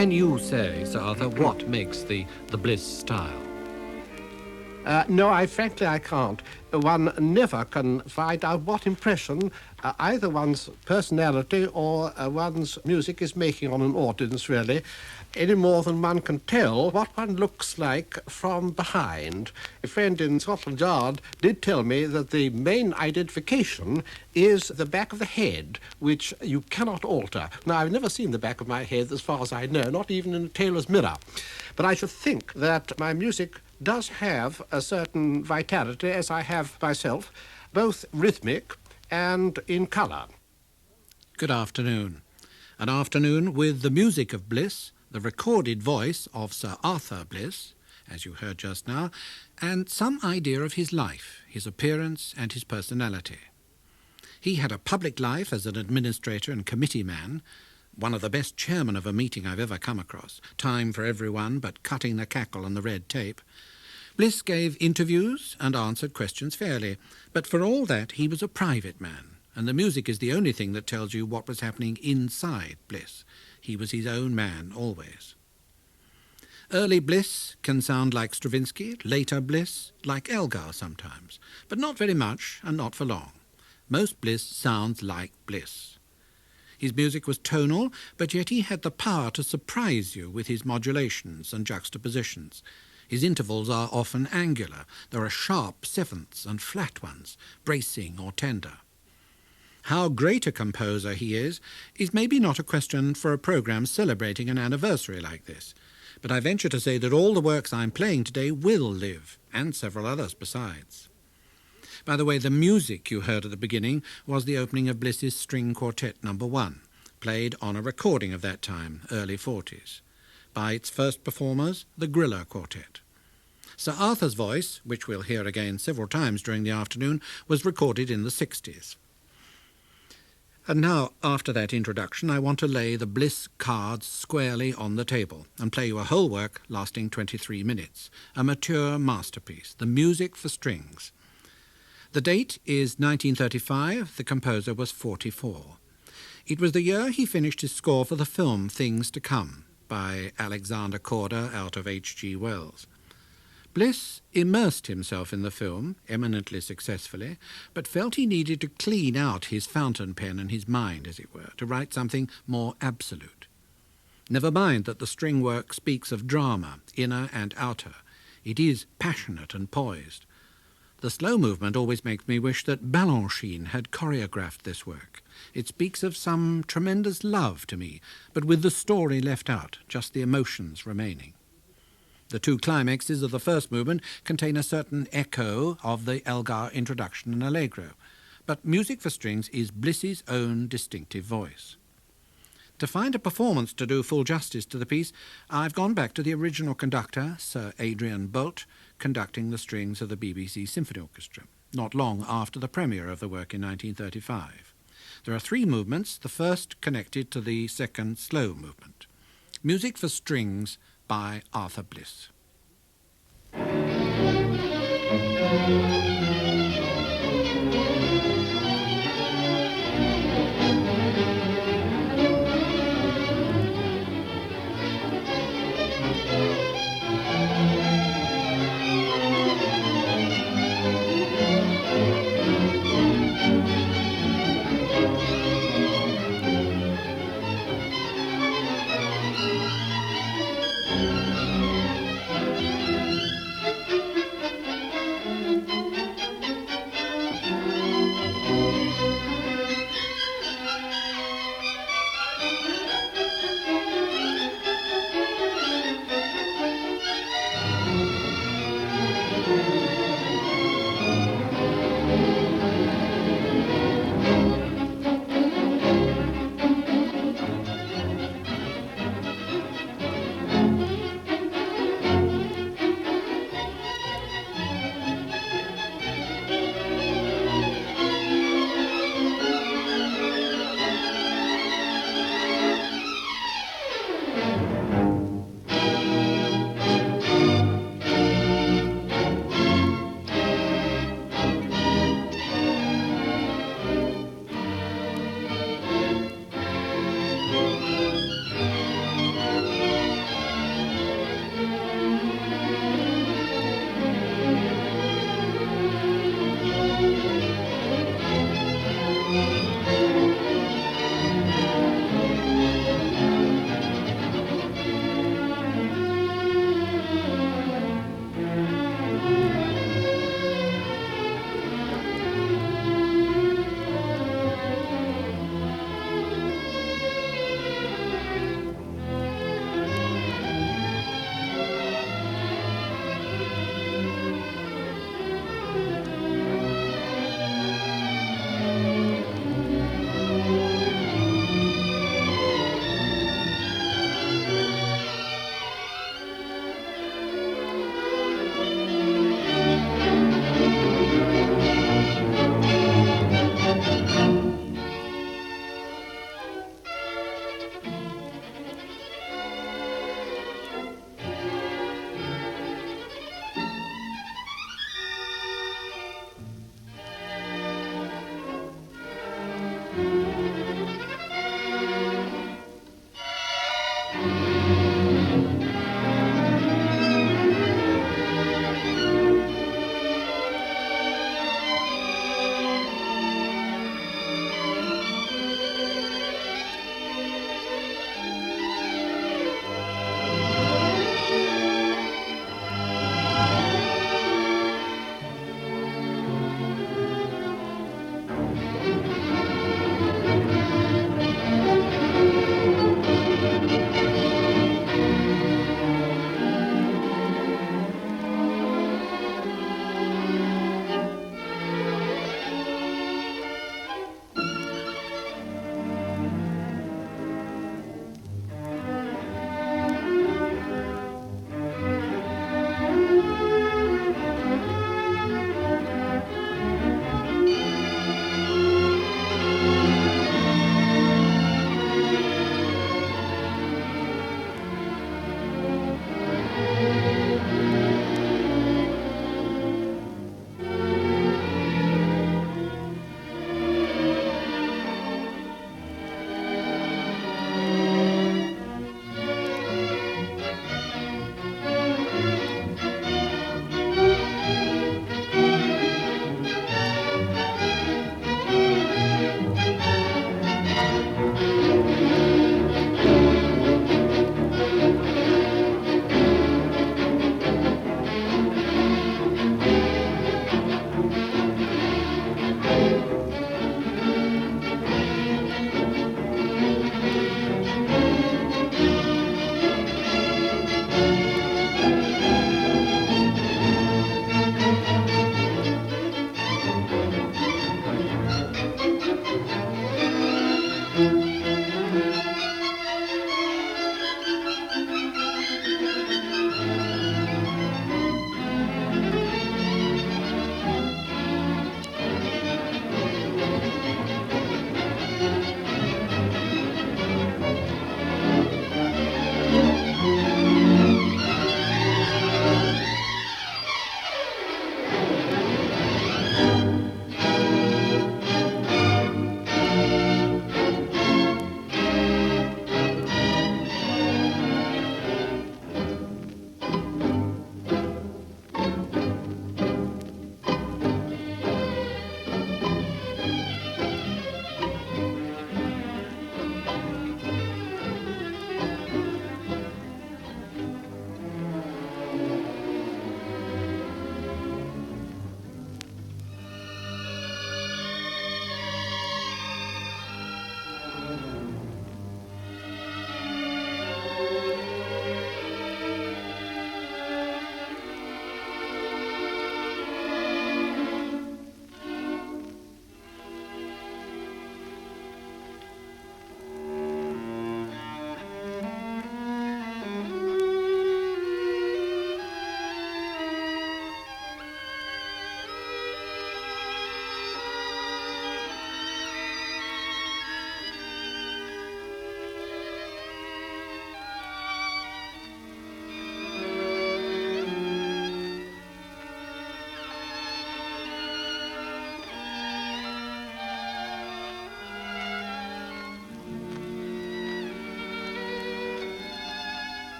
Can you say, Sir Arthur, what makes the Bliss style? No, frankly, I can't. One never can find out what impression either one's personality or one's music is making on an audience, really, any more than one can tell what one looks like from behind. A friend in Scotland Yard did tell me that the main identification is the back of the head, which you cannot alter. Now, I've never seen the back of my head, as far as I know, not even in a tailor's mirror. But I should think that my music does have a certain vitality, as I have myself, both rhythmic and in colour. Good afternoon. An afternoon with the music of Bliss, the recorded voice of Sir Arthur Bliss, as you heard just now, and some idea of his life, his appearance and his personality. He had a public life as an administrator and committee man, one of the best chairmen of a meeting I've ever come across, time for everyone but cutting the cackle and the red tape. Bliss gave interviews and answered questions fairly, but for all that he was a private man, and the music is the only thing that tells you what was happening inside Bliss. He was his own man always. Early Bliss can sound like Stravinsky, later Bliss like Elgar sometimes, but not very much and not for long. Most Bliss sounds like Bliss. His music was tonal, but yet he had the power to surprise you with his modulations and juxtapositions. His intervals are often angular. There are sharp sevenths and flat ones, bracing or tender. How great a composer he is maybe not a question for a programme celebrating an anniversary like this, but I venture to say that all the works I'm playing today will live, and several others besides. By the way, the music you heard at the beginning was the opening of Bliss's String Quartet No. 1, played on a recording of that time, early 40s, by its first performers, the Griller Quartet. Sir Arthur's voice, which we'll hear again several times during the afternoon, was recorded in the 60s. And now, after that introduction, I want to lay the Bliss cards squarely on the table and play you a whole work lasting 23 minutes, a mature masterpiece, the music for strings. The date is 1935, the composer was 44. It was the year he finished his score for the film Things to Come by Alexander Korda out of H.G. Wells. Bliss immersed himself in the film, eminently successfully, but felt he needed to clean out his fountain pen and his mind, as it were, to write something more absolute. Never mind that the string work speaks of drama, inner and outer. It is passionate and poised. The slow movement always makes me wish that Balanchine had choreographed this work. It speaks of some tremendous love to me, but with the story left out, just the emotions remaining. The two climaxes of the first movement contain a certain echo of the Elgar introduction and allegro, but music for strings is Bliss's own distinctive voice. To find a performance to do full justice to the piece, I've gone back to the original conductor, Sir Adrian Boult, conducting the strings of the BBC Symphony Orchestra, not long after the premiere of the work in 1935. There are three movements, the first connected to the second slow movement. Music for strings by Arthur Bliss.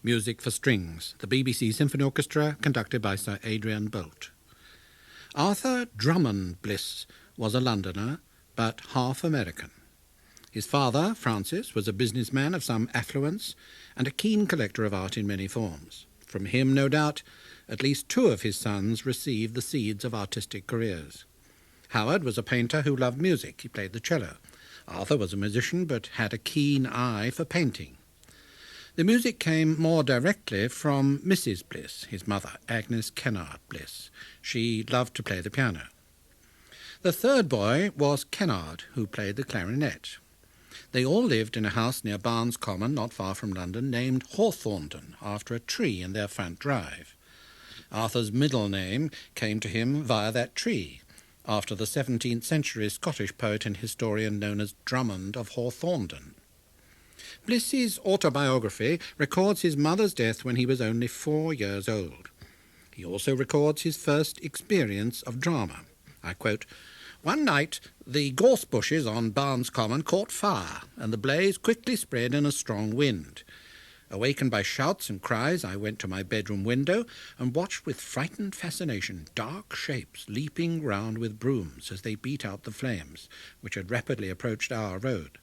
Music for Strings, the BBC Symphony Orchestra, conducted by Sir Adrian Boult. Arthur Drummond Bliss was a Londoner, but half American. His father, Francis, was a businessman of some affluence and a keen collector of art in many forms. From him, no doubt, at least two of his sons received the seeds of artistic careers. Howard was a painter who loved music. He played the cello. Arthur was a musician, but had a keen eye for painting. The music came more directly from Mrs. Bliss, his mother, Agnes Kennard Bliss. She loved to play the piano. The third boy was Kennard, who played the clarinet. They all lived in a house near Barnes Common, not far from London, named Hawthornden, after a tree in their front drive. Arthur's middle name came to him via that tree, after the 17th century Scottish poet and historian known as Drummond of Hawthornden. Bliss's autobiography records his mother's death when he was only 4 years old. He also records his first experience of drama. I quote, "One night the gorse bushes on Barnes Common caught fire, and the blaze quickly spread in a strong wind. Awakened by shouts and cries, I went to my bedroom window and watched with frightened fascination dark shapes leaping round with brooms as they beat out the flames, which had rapidly approached our road.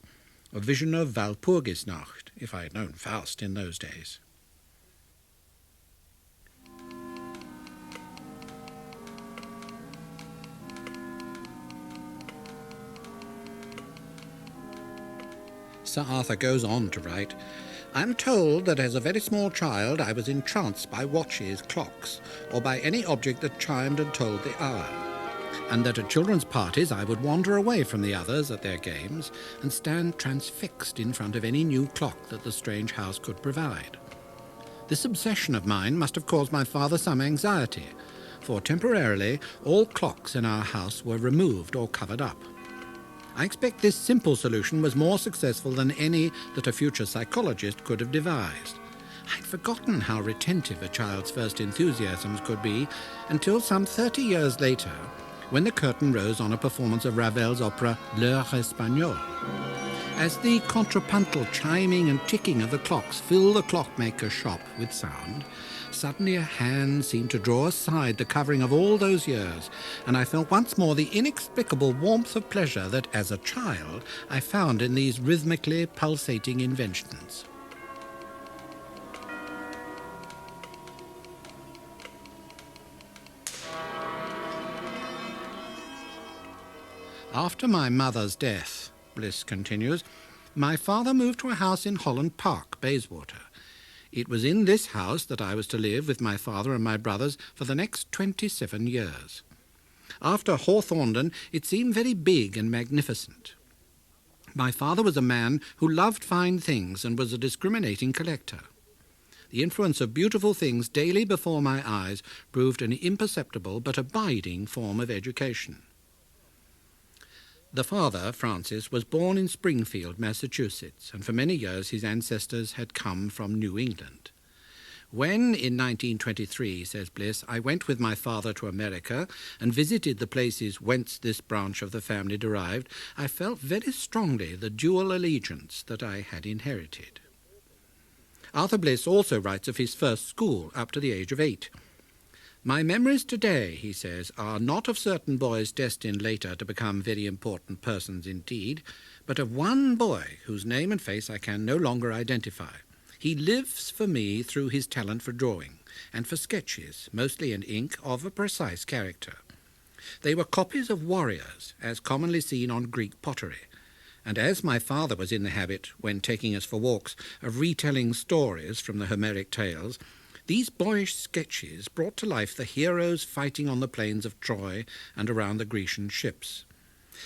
A vision of Walpurgisnacht, if I had known Faust in those days." Sir Arthur goes on to write, "I'm told that as a very small child I was entranced by watches, clocks, or by any object that chimed and told the hour, and that at children's parties I would wander away from the others at their games and stand transfixed in front of any new clock that the strange house could provide. This obsession of mine must have caused my father some anxiety, for temporarily all clocks in our house were removed or covered up. I expect this simple solution was more successful than any that a future psychologist could have devised. I'd forgotten how retentive a child's first enthusiasms could be until some 30 years later, when the curtain rose on a performance of Ravel's opera L'Heure Espagnole. As the contrapuntal chiming and ticking of the clocks filled the clockmaker's shop with sound, suddenly a hand seemed to draw aside the covering of all those years, and I felt once more the inexplicable warmth of pleasure that, as a child, I found in these rhythmically pulsating inventions." After my mother's death, Bliss continues, my father moved to a house in Holland Park, Bayswater. It was in this house that I was to live with my father and my brothers for the next 27 years. After Hawthornden, it seemed very big and magnificent. My father was a man who loved fine things and was a discriminating collector. The influence of beautiful things daily before my eyes proved an imperceptible but abiding form of education. The father, Francis, was born in Springfield, Massachusetts, and for many years his ancestors had come from New England. When, in 1923, says Bliss, I went with my father to America and visited the places whence this branch of the family derived, I felt very strongly the dual allegiance that I had inherited. Arthur Bliss also writes of his first school up to the age of 8. My memories today, he says, are not of certain boys destined later to become very important persons indeed, but of one boy whose name and face I can no longer identify. He lives for me through his talent for drawing, and for sketches, mostly in ink, of a precise character. They were copies of warriors, as commonly seen on Greek pottery, and as my father was in the habit, when taking us for walks, of retelling stories from the Homeric tales, these boyish sketches brought to life the heroes fighting on the plains of Troy and around the Grecian ships.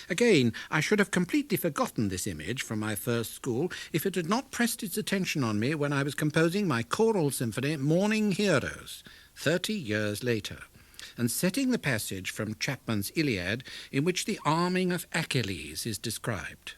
Again, I should have completely forgotten this image from my first school if it had not pressed its attention on me when I was composing my choral symphony Morning Heroes, 30 years later, and setting the passage from Chapman's Iliad in which the arming of Achilles is described.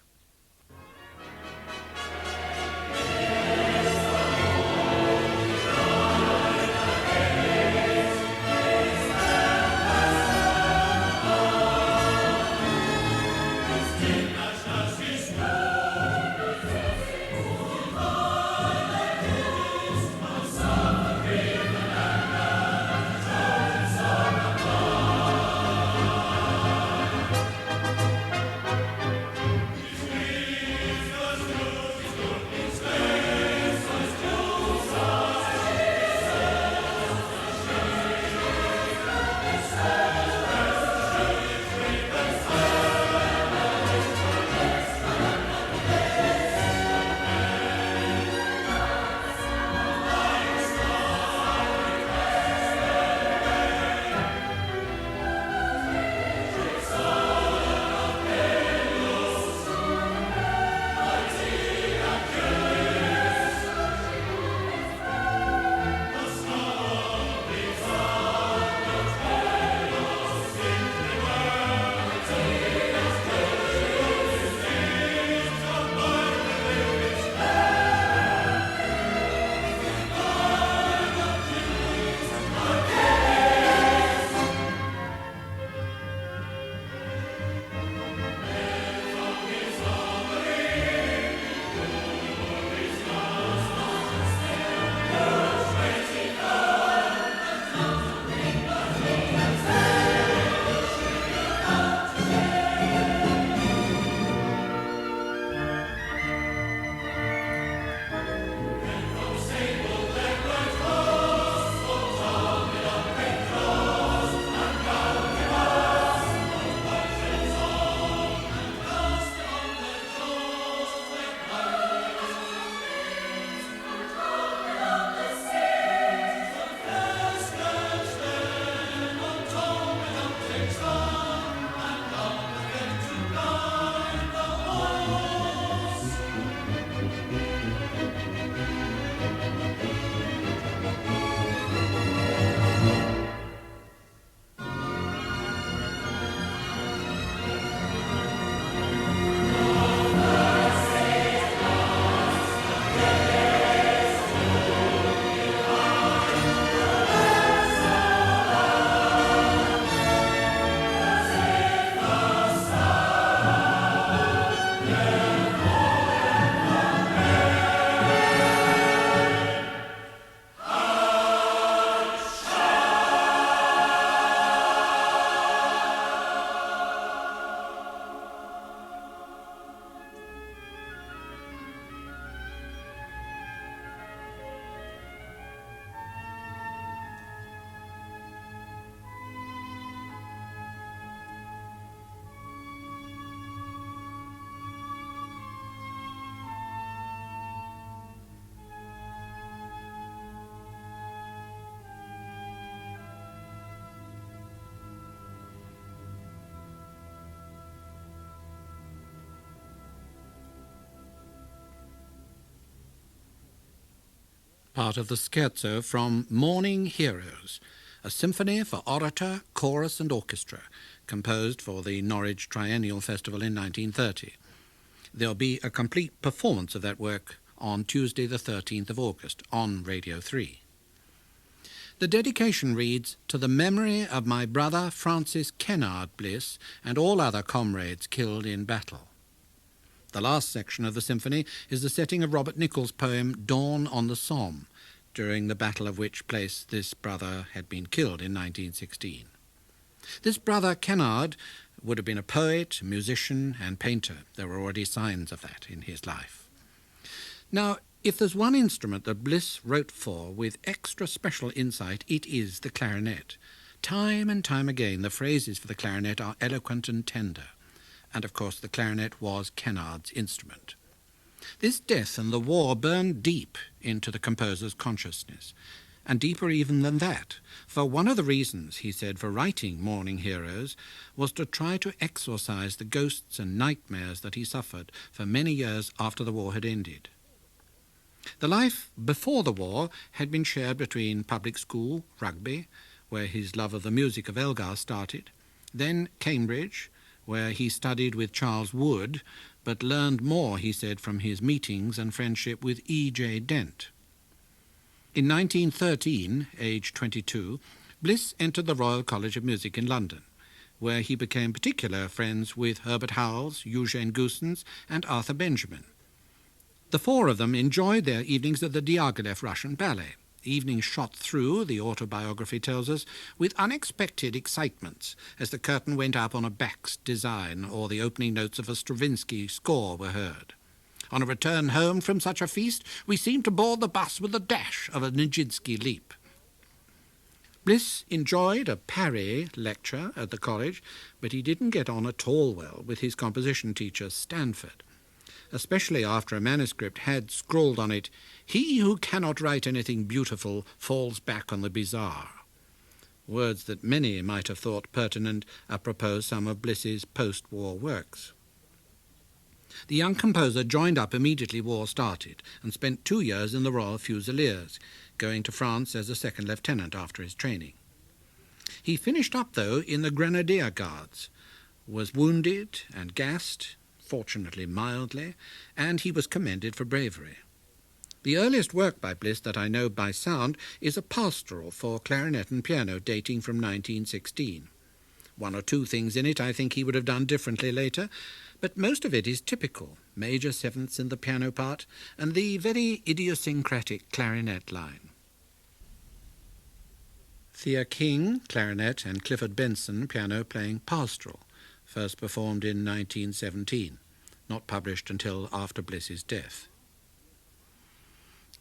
part of the scherzo from Morning Heroes, a symphony for orator, chorus and orchestra, composed for the Norwich Triennial Festival in 1930. There'll be a complete performance of that work on Tuesday the 13th of August on Radio 3. The dedication reads, "To the memory of my brother Francis Kennard Bliss and all other comrades killed in battle." The last section of the symphony is the setting of Robert Nichols' poem Dawn on the Somme, during the battle of which place this brother had been killed in 1916. This brother Kennard would have been a poet, musician and painter. There were already signs of that in his life. Now, if there's one instrument that Bliss wrote for with extra special insight, it is the clarinet. Time and time again, the phrases for the clarinet are eloquent and tender. And, of course, the clarinet was Kennard's instrument. This death and the war burned deep into the composer's consciousness, and deeper even than that, for one of the reasons, he said, for writing Morning Heroes was to try to exorcise the ghosts and nightmares that he suffered for many years after the war had ended. The life before the war had been shared between public school, rugby, where his love of the music of Elgar started, then Cambridge, where he studied with Charles Wood, but learned more, he said, from his meetings and friendship with E.J. Dent. In 1913, aged 22, Bliss entered the Royal College of Music in London, where he became particular friends with Herbert Howells, Eugene Goossens and Arthur Benjamin. The four of them enjoyed their evenings at the Diaghilev Russian Ballet, evenings shot through, the autobiography tells us, with unexpected excitements as the curtain went up on a Bach's design or the opening notes of a Stravinsky score were heard. On a return home from such a feast, we seemed to board the bus with the dash of a Nijinsky leap. Bliss enjoyed a Paré lecture at the college, but he didn't get on at all well with his composition teacher, Stanford, especially after a manuscript had scrawled on it, "He who cannot write anything beautiful falls back on the bizarre," words that many might have thought pertinent apropos some of Bliss's post-war works. The young composer joined up immediately war started and spent 2 years in the Royal Fusiliers, going to France as a second lieutenant after his training. He finished up, though, in the Grenadier Guards, was wounded and gassed, fortunately mildly, and he was commended for bravery. The earliest work by Bliss that I know by sound is a pastoral for clarinet and piano dating from 1916. One or two things in it I think he would have done differently later, but most of it is typical, major sevenths in the piano part, and the very idiosyncratic clarinet line. Thea King, clarinet, and Clifford Benson, piano, playing Pastoral, first performed in 1917, not published until after Bliss's death.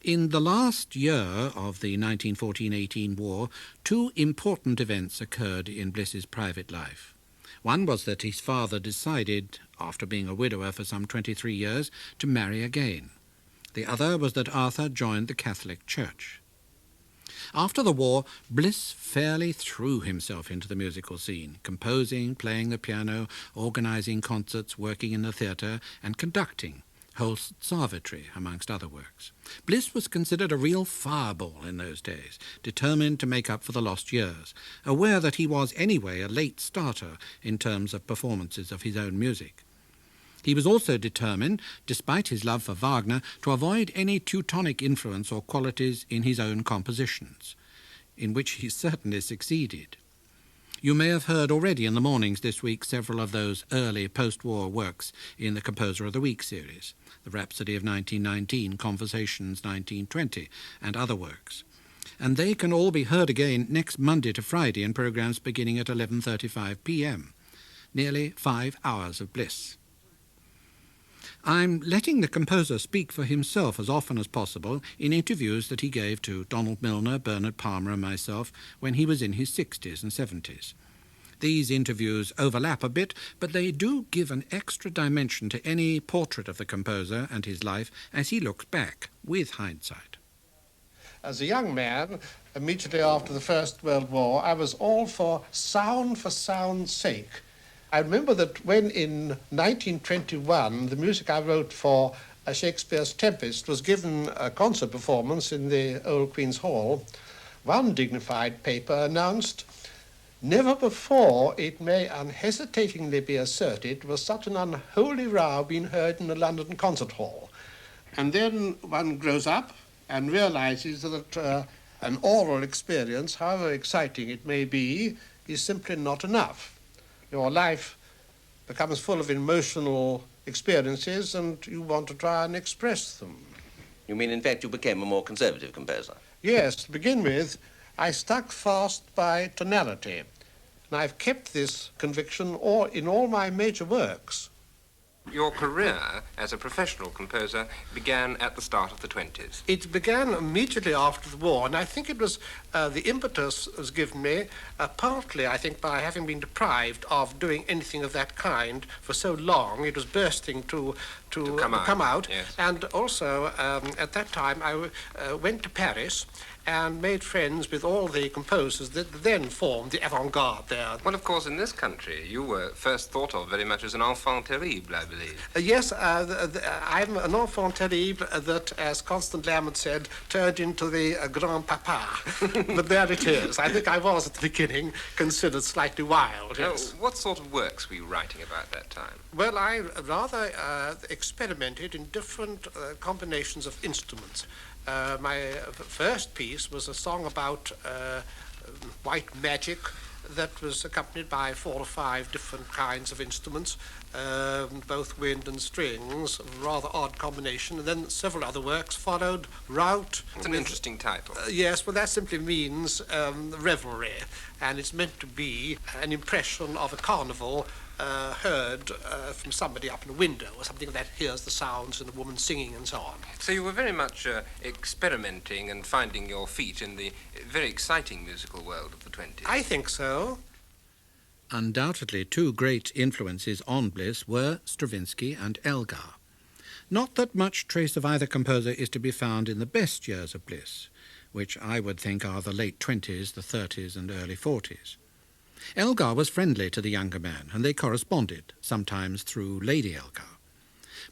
In the last year of the 1914-18 war, two important events occurred in Bliss's private life. One was that his father decided, after being a widower for some 23 years, to marry again. The other was that Arthur joined the Catholic Church. After the war, Bliss fairly threw himself into the musical scene, composing, playing the piano, organizing concerts, working in the theatre, and conducting Holst's Savitri, amongst other works. Bliss was considered a real fireball in those days, determined to make up for the lost years, aware that he was anyway a late starter in terms of performances of his own music. He was also determined, despite his love for Wagner, to avoid any Teutonic influence or qualities in his own compositions, in which he certainly succeeded. You may have heard already in the mornings this week several of those early post-war works in the Composer of the Week series, the Rhapsody of 1919, Conversations 1920, and other works. And they can all be heard again next Monday to Friday in programmes beginning at 11:35 p.m. Nearly 5 hours of bliss. I'm letting the composer speak for himself as often as possible in interviews that he gave to Donald Milner, Bernard Palmer and myself when he was in his 60s and 70s. These interviews overlap a bit, but they do give an extra dimension to any portrait of the composer and his life as he looks back, with hindsight. As a young man, immediately after the First World War, I was all for sound's sake. I remember that when in 1921 the music I wrote for Shakespeare's Tempest was given a concert performance in the Old Queen's Hall, one dignified paper announced, "Never before, it may unhesitatingly be asserted, was such an unholy row being heard in a London concert hall." And then one grows up and realizes that an oral experience, however exciting it may be, is simply not enough. Your life becomes full of emotional experiences and you want to try and express them. You mean, in fact, you became a more conservative composer? Yes, to begin with, I stuck fast by tonality, and I've kept this conviction in all my major works. Your career as a professional composer began at the start of the 20s. It began immediately after the war, and I think it was the impetus was given me partly, I think, by having been deprived of doing anything of that kind for so long. It was bursting to come out. Yes. And also, at that time, I went to Paris and made friends with all the composers that then formed the avant-garde there. Well, of course, in this country, you were first thought of very much as an enfant terrible, I believe. Yes, I'm an enfant terrible that, as Constant Lambert said, turned into the grand papa. But there it is. I think I was, at the beginning, considered slightly wild, yes. What sort of works were you writing about that time? Well, I rather experimented in different combinations of instruments. My first piece was a song about white magic that was accompanied by 4 or 5 different kinds of instruments, both wind and strings, a rather odd combination, and then several other works followed. Rout. It's an interesting title. Yes, well, that simply means revelry, and it's meant to be an impression of a carnival heard from somebody up in a window or something that hears the sounds and the woman singing and so on. So you were very much experimenting and finding your feet in the very exciting musical world of the 20s. I think so. Undoubtedly, 2 great influences on Bliss were Stravinsky and Elgar. Not that much trace of either composer is to be found in the best years of Bliss, which I would think are the late 20s, the 30s and early 40s. Elgar was friendly to the younger man, and they corresponded, sometimes through Lady Elgar.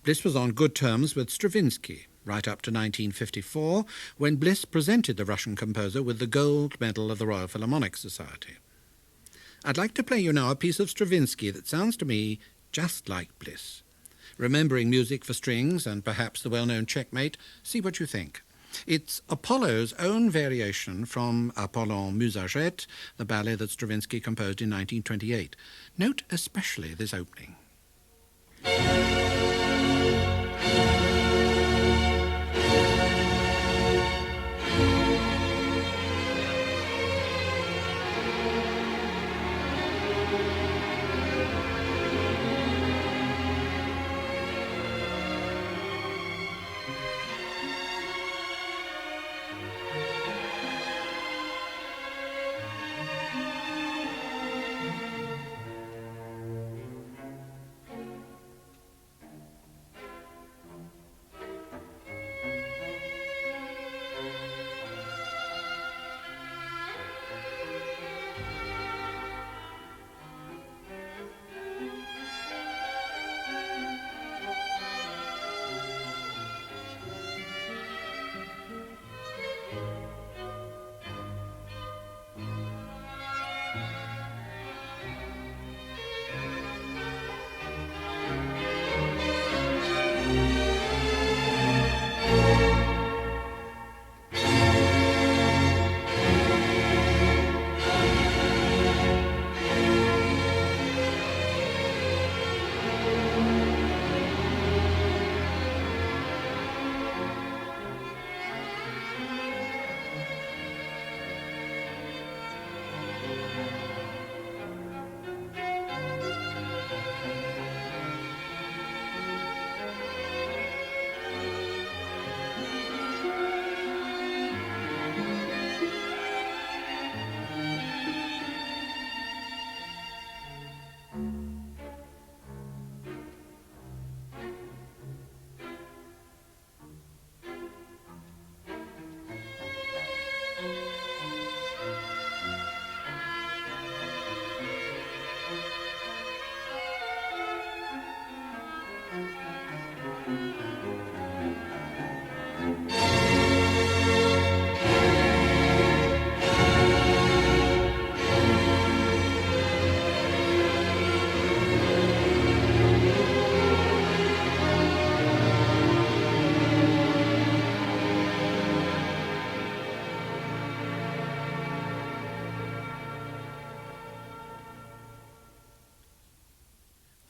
Bliss was on good terms with Stravinsky, right up to 1954, when Bliss presented the Russian composer with the Gold Medal of the Royal Philharmonic Society. I'd like to play you now a piece of Stravinsky that sounds to me just like Bliss. Remembering music for strings and perhaps the well-known Checkmate, see what you think. It's Apollo's own variation from Apollon Musagette, the ballet that Stravinsky composed in 1928. Note especially this opening.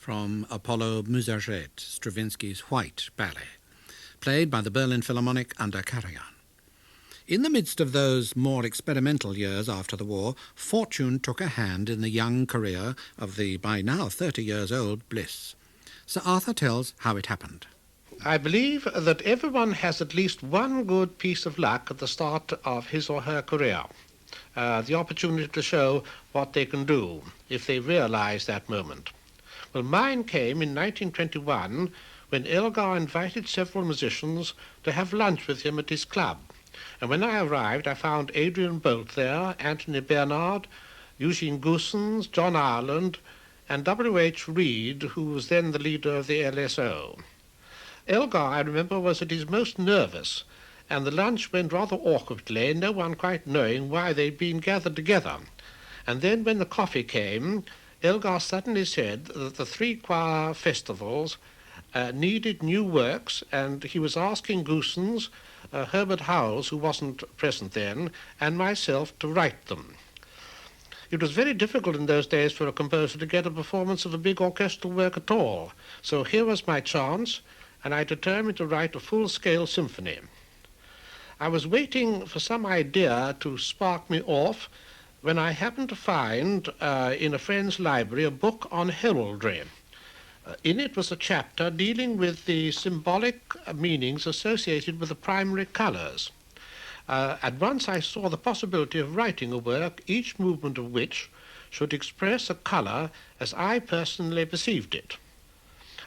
from Apollo Musaget, Stravinsky's White Ballet, played by the Berlin Philharmonic under Karajan. In the midst of those more experimental years after the war, fortune took a hand in the young career of the, by now 30 years old, Bliss. Sir Arthur tells how it happened. I believe that everyone has at least one good piece of luck at the start of his or her career. The opportunity to show what they can do if they realize that moment. Well, mine came in 1921 when Elgar invited several musicians to have lunch with him at his club. And when I arrived, I found Adrian Bolt there, Anthony Bernard, Eugene Goossens, John Ireland, and W.H. Reed, who was then the leader of the LSO. Elgar, I remember, was at his most nervous, and the lunch went rather awkwardly, no one quite knowing why they'd been gathered together. And then when the coffee came, Elgar suddenly said that the three choir festivals needed new works, and he was asking Goossens, Herbert Howells, who wasn't present then, and myself to write them. It was very difficult in those days for a composer to get a performance of a big orchestral work at all. So here was my chance, and I determined to write a full-scale symphony. I was waiting for some idea to spark me off when I happened to find in a friend's library a book on heraldry. In it was a chapter dealing with the symbolic meanings associated with the primary colors. At once I saw the possibility of writing a work, each movement of which should express a color as I personally perceived it.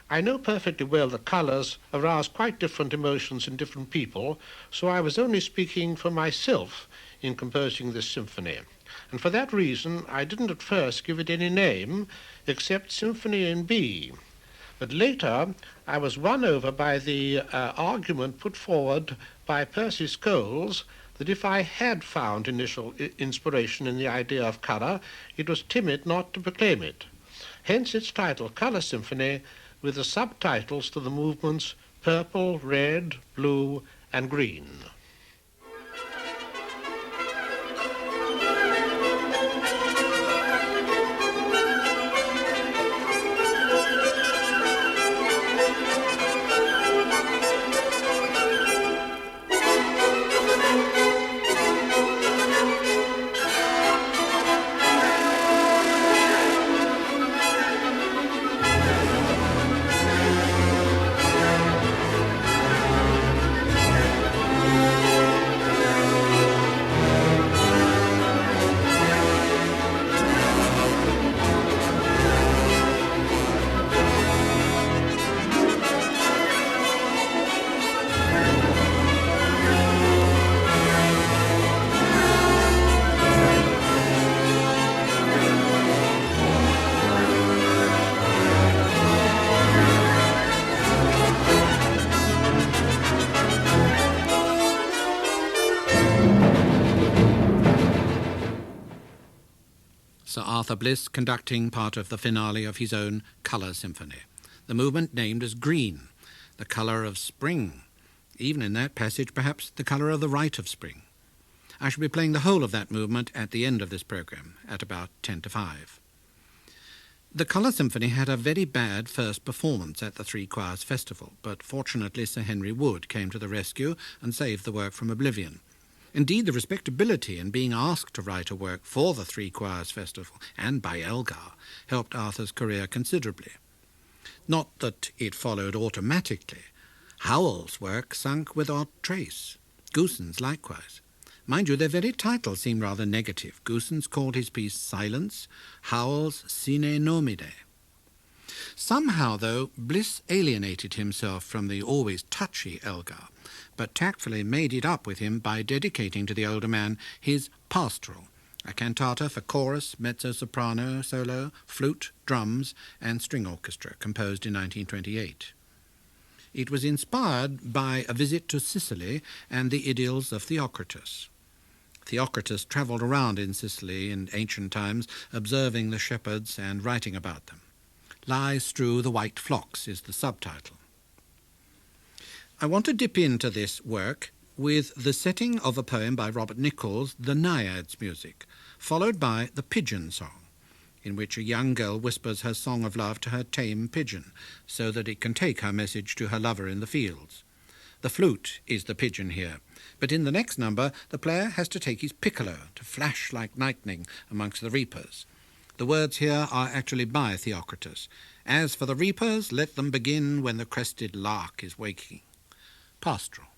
I know perfectly well that colors arouse quite different emotions in different people, so I was only speaking for myself in composing this symphony. And for that reason, I didn't at first give it any name except Symphony in B. But later, I was won over by the argument put forward by Percy Scholes that if I had found initial inspiration in the idea of color, it was timid not to proclaim it. Hence its title, Color Symphony, with the subtitles to the movements Purple, Red, Blue, and Green. Sir Arthur Bliss conducting part of the finale of his own Colour Symphony. The movement named as Green, the colour of spring. Even in that passage, perhaps the colour of the rite of spring. I shall be playing the whole of that movement at the end of this programme, at about 10 to 5. The Colour Symphony had a very bad first performance at the Three Choirs Festival, but fortunately Sir Henry Wood came to the rescue and saved the work from oblivion. Indeed, the respectability in being asked to write a work for the Three Choirs Festival, and by Elgar, helped Arthur's career considerably. Not that it followed automatically. Howells' work sunk without trace. Goossens likewise. Mind you, their very titles seem rather negative. Goossens called his piece Silence, Howells Sine Nomine. Somehow, though, Bliss alienated himself from the always touchy Elgar, but tactfully made it up with him by dedicating to the older man his Pastoral, a cantata for chorus, mezzo-soprano, solo, flute, drums, and string orchestra, composed in 1928. It was inspired by a visit to Sicily and the idylls of Theocritus. Theocritus travelled around in Sicily in ancient times, observing the shepherds and writing about them. Lie strew the white flocks is the subtitle. I want to dip into this work with the setting of a poem by Robert Nichols, The Naiads Music, followed by the Pigeon Song. in which a young girl whispers her song of love to her tame pigeon, so that it can take her message to her lover in the fields. The flute is the pigeon here, but in the next number the player has to take his piccolo to flash like lightning amongst the reapers. The words here are actually by Theocritus. As for the reapers, let them begin when the crested lark is waking. Pastoral.